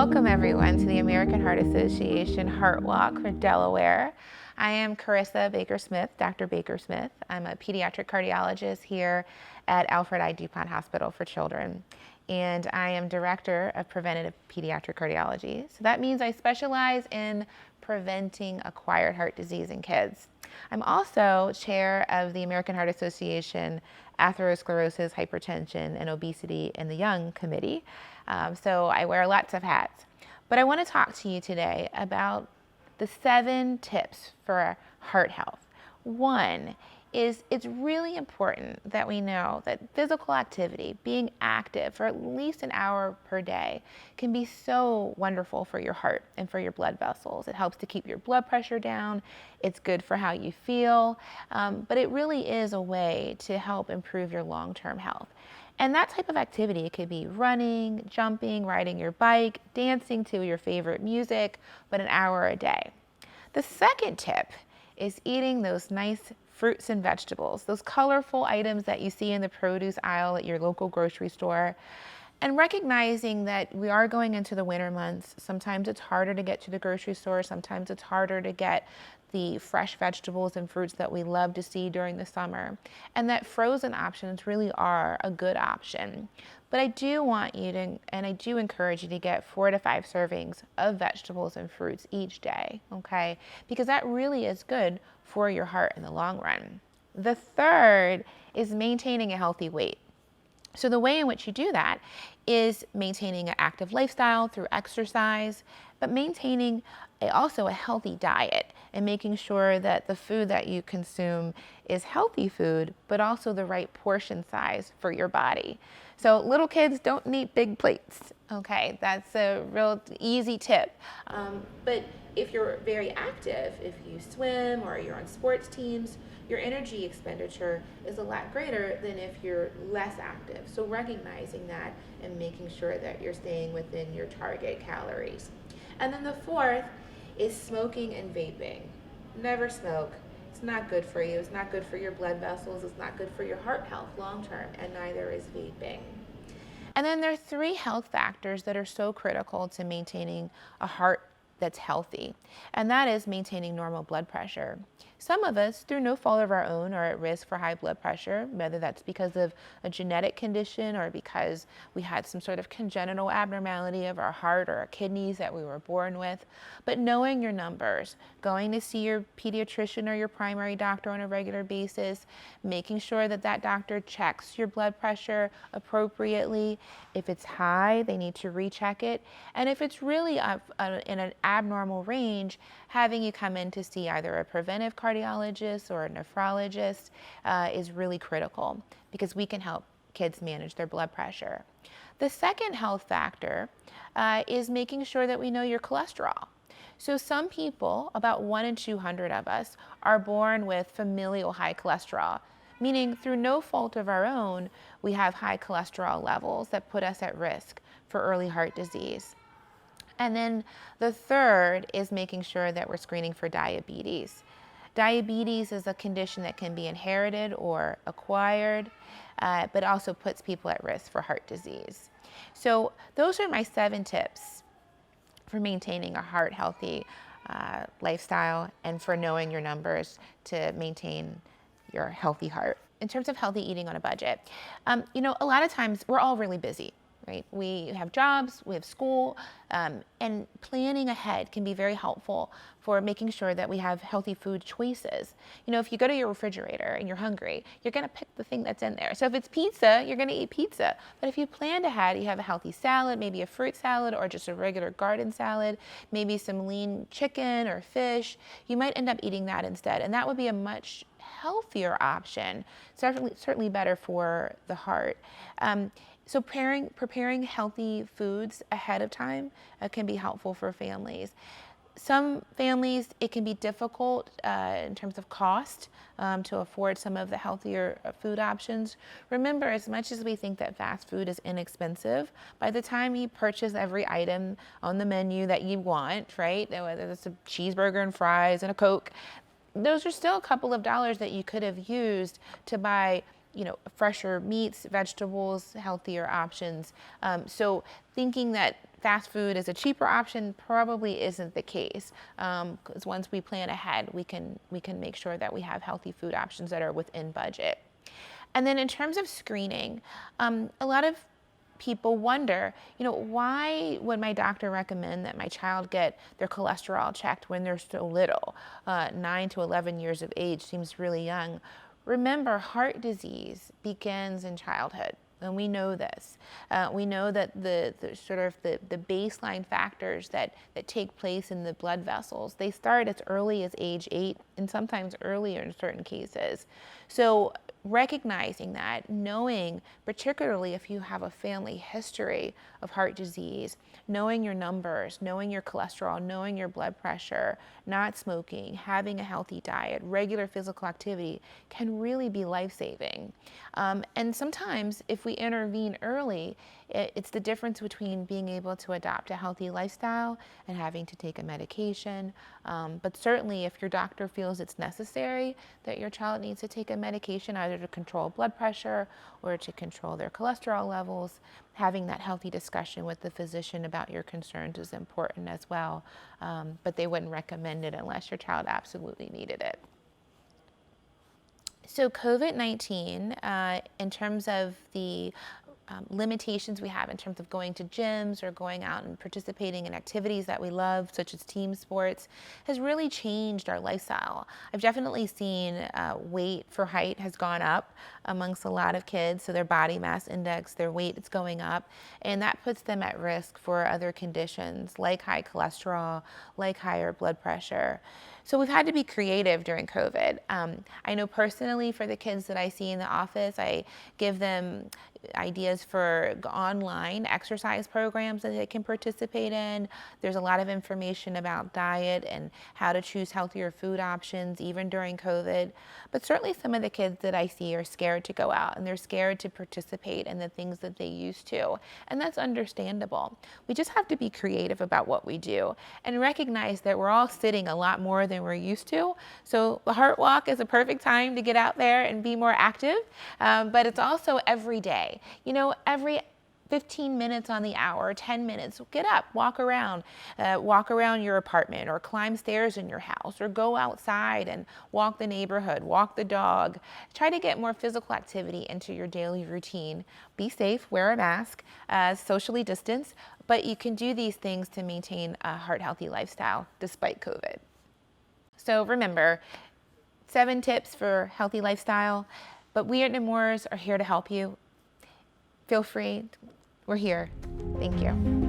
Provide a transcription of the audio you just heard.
Welcome everyone to the American Heart Association Heart Walk for Delaware. I am Carissa Baker-Smith, Dr. Baker-Smith. I'm a pediatric cardiologist here at Alfred I. DuPont Hospital for Children. And I am Director of Preventative Pediatric Cardiology. So that means I specialize in preventing acquired heart disease in kids. I'm also chair of the American Heart Association Atherosclerosis, Hypertension, and Obesity in the Young Committee. So I wear lots of hats. But I want to talk to you today about the 7 tips for heart health. One is it's really important that we know that physical activity, being active for at least an hour per day, can be so wonderful for your heart and for your blood vessels. It helps to keep your blood pressure down. It's good for how you feel, but it really is a way to help improve your long-term health. And that type of activity could be running, jumping, riding your bike, dancing to your favorite music, but an hour a day. The second tip is eating those nice fruits and vegetables, those colorful items that you see in the produce aisle at your local grocery store, and recognizing that we are going into the winter months. Sometimes it's harder to get to the grocery store. Sometimes it's harder to get the fresh vegetables and fruits that we love to see during the summer, and that frozen options really are a good option. But I do want you to, and I do encourage you to get 4 to 5 servings of vegetables and fruits each day, okay? Because that really is good for your heart in the long run. The third is maintaining a healthy weight. So the way in which you do that is maintaining an active lifestyle through exercise, but maintaining also a healthy diet and making sure that the food that you consume is healthy food, but also the right portion size for your body. So little kids don't need big plates, okay? That's a real easy tip. But if you're very active, if you swim or you're on sports teams, your energy expenditure is a lot greater than if you're less active. So recognizing that and making sure that you're staying within your target calories. And then the fourth is smoking and vaping. Never smoke. It's not good for you. It's not good for your blood vessels. It's not good for your heart health long term, and neither is vaping. And then there are 3 health factors that are so critical to maintaining a heart that's healthy, and that is maintaining normal blood pressure. Some of us, through no fault of our own, are at risk for high blood pressure, whether that's because of a genetic condition or because we had some sort of congenital abnormality of our heart or our kidneys that we were born with. But knowing your numbers, going to see your pediatrician or your primary doctor on a regular basis, making sure that that doctor checks your blood pressure appropriately. If it's high, they need to recheck it. And if it's really in an abnormal range, having you come in to see either a preventive cardiologist or a nephrologist is really critical because we can help kids manage their blood pressure. The second health factor is making sure that we know your cholesterol. So some people, about 1 in 200 of us, are born with familial high cholesterol, meaning through no fault of our own, we have high cholesterol levels that put us at risk for early heart disease. And then the third is making sure that we're screening for diabetes. Diabetes is a condition that can be inherited or acquired, but also puts people at risk for heart disease. So those are my 7 tips for maintaining a heart healthy lifestyle and for knowing your numbers to maintain your healthy heart. In terms of healthy eating on a budget, a lot of times we're all really busy. Right? We have jobs, we have school, and planning ahead can be very helpful for making sure that we have healthy food choices. If you go to your refrigerator and you're hungry, you're going to pick the thing that's in there. So if it's pizza, you're going to eat pizza. But if you planned ahead, you have a healthy salad, maybe a fruit salad or just a regular garden salad, maybe some lean chicken or fish, you might end up eating that instead. And that would be a much healthier option, certainly better for the heart. So preparing healthy foods ahead of time can be helpful for families. Some families, it can be difficult in terms of cost to afford some of the healthier food options. Remember, as much as we think that fast food is inexpensive, by the time you purchase every item on the menu that you want, right, whether it's a cheeseburger and fries and a Coke, those are still a couple of dollars that you could have used to buy fresher meats, vegetables, healthier options. So thinking that fast food is a cheaper option probably isn't the case, because once we plan ahead, we can make sure that we have healthy food options that are within budget. And then in terms of screening, a lot of people wonder, why would my doctor recommend that my child get their cholesterol checked when they're so little? 9 to 11 years of age seems really young. Remember, heart disease begins in childhood. And we know this. We know that the baseline factors that take place in the blood vessels, they start as early as age 8 and sometimes earlier in certain cases. So recognizing that, knowing, particularly if you have a family history of heart disease, knowing your numbers, knowing your cholesterol, knowing your blood pressure, not smoking, having a healthy diet, regular physical activity can really be life-saving. And sometimes if we intervene early, it's the difference between being able to adopt a healthy lifestyle and having to take a medication. But certainly if your doctor feels it's necessary that your child needs to take a medication either to control blood pressure or to control their cholesterol levels, having that healthy discussion with the physician about your concerns is important as well. But they wouldn't recommend it unless your child absolutely needed it. So COVID-19, in terms of the limitations we have in terms of going to gyms or going out and participating in activities that we love, such as team sports, has really changed our lifestyle. I've definitely seen weight for height has gone up amongst a lot of kids, so their body mass index, their weight is going up, and that puts them at risk for other conditions like high cholesterol, like higher blood pressure. So we've had to be creative during COVID. I know personally for the kids that I see in the office, I give them ideas for online exercise programs that they can participate in. There's a lot of information about diet and how to choose healthier food options even during COVID. But certainly some of the kids that I see are scared to go out and they're scared to participate in the things that they used to. And that's understandable. We just have to be creative about what we do and recognize that we're all sitting a lot more than we're used to. So the Heart Walk is a perfect time to get out there and be more active, but it's also every day. Every 15 minutes on the hour, 10 minutes, get up, walk around your apartment or climb stairs in your house or go outside and walk the neighborhood, walk the dog. Try to get more physical activity into your daily routine. Be safe, wear a mask, socially distance, but you can do these things to maintain a heart healthy lifestyle despite COVID. So remember, 7 tips for healthy lifestyle, but we at Nemours are here to help you. Feel free. We're here. Thank you.